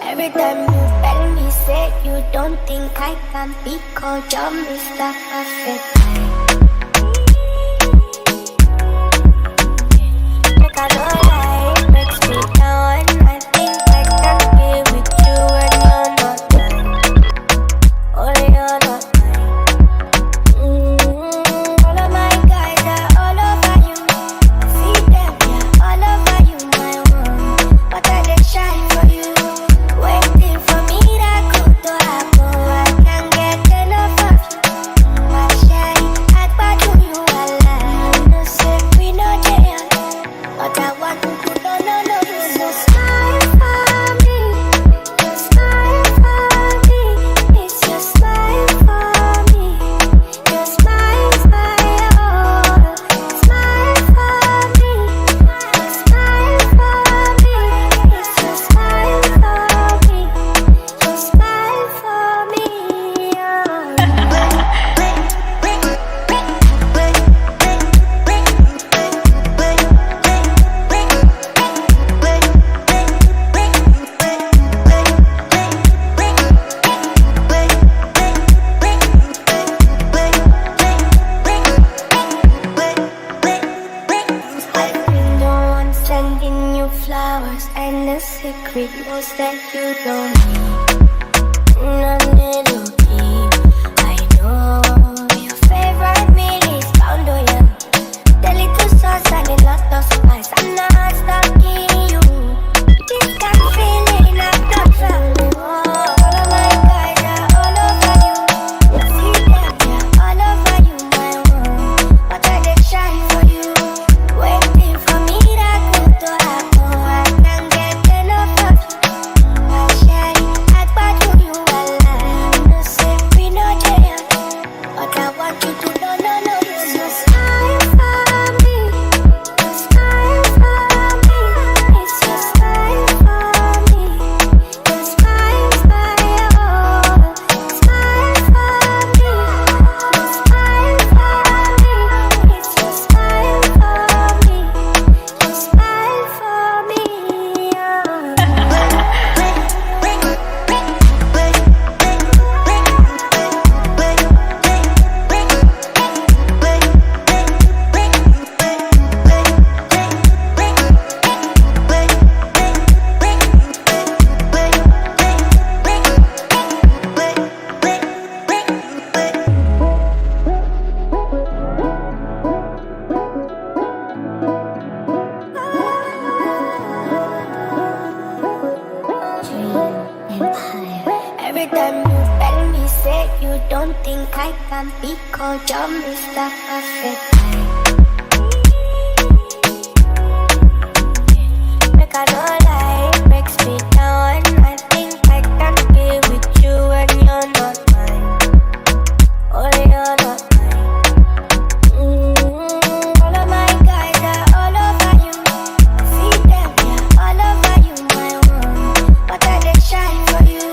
Every time you tell me, say you don't think I can be called your Mr. Perfect. Like I don't lie, breaks me down. I think I can be with you when you're not mine. Only you're not mine. All of my guys are all over you. I see them, yeah, all over you, my one. But I dey shy for you. Waiting for me that good to happen. I can't get enough of you. My shine, I bad to you, I lie. No say we no jail, but I want to do no. So smile for me, just smile for me. It's just smile for me, just smile for you. Smile for me, just smile for me. It's just smile for me, just smile for me. I've been the one sending you flowers, and the secret was that you don't need a little key. I know your favorite meal is pound on you. The little sauce and a lot of spice. I'm not stuck in you. This kind of feeling I've not felt before. All of my guys are all over you. I see them, yeah, all over you, my one. But I dey shy for you. Waiting for me that good to happen. I can't get enough of you. My shine, I bad to you, I lie. No say we no jail, but I want you to know. So smile for me, just smile for me. It's just smile for me, just smile for you. Smile for me, just smile for me. It's just smile for me, just smile for me. Every time you tell me, say you don't think I can be called your Mr. Perfect. Like I don't lie, breaks me down. I think I can be with you when you're not mine. Only you're not mine. All of my guys are all over you. I see them, yeah, all over you, my one. But I dey shy for you.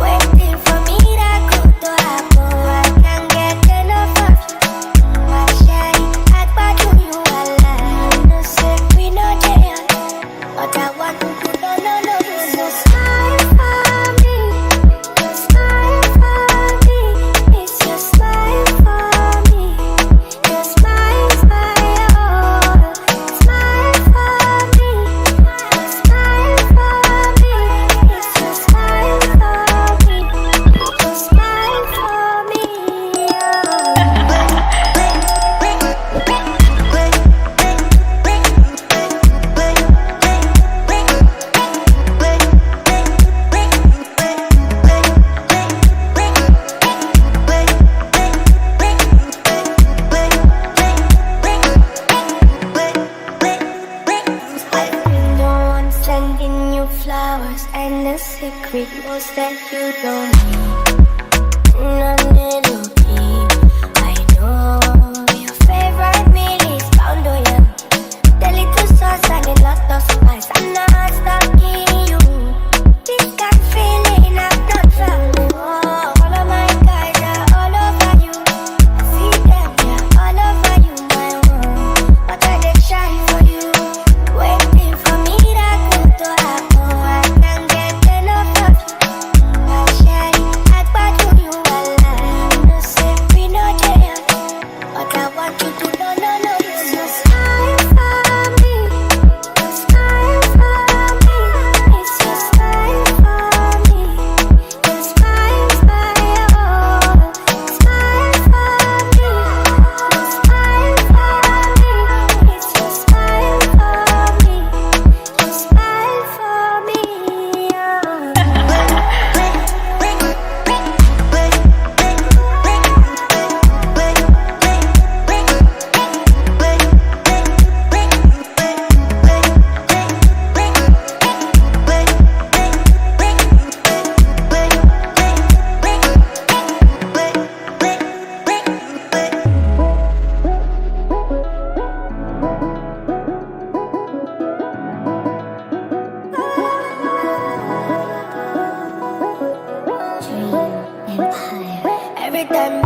Waiting for me that good to happen. I can't get enough of you. My shine, I bad to you, I lie. No say we no jail, but I want to do no. So smile for me, just smile for me. It's just smile for me, just smile for you. Smile for me, just smile for me. It's just smile for me, just smile for me. I've been the one sending you flowers, and the secret was that you don't need a little key. I know your favorite meal is pound on you. The little sauce and a lot of spice. I'm not stuck in you. This kind of feeling I've not felt before. All of my guys are all over you. I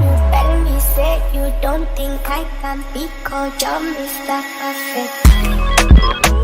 you tell me, say you don't think I can be called your Mr. Perfect.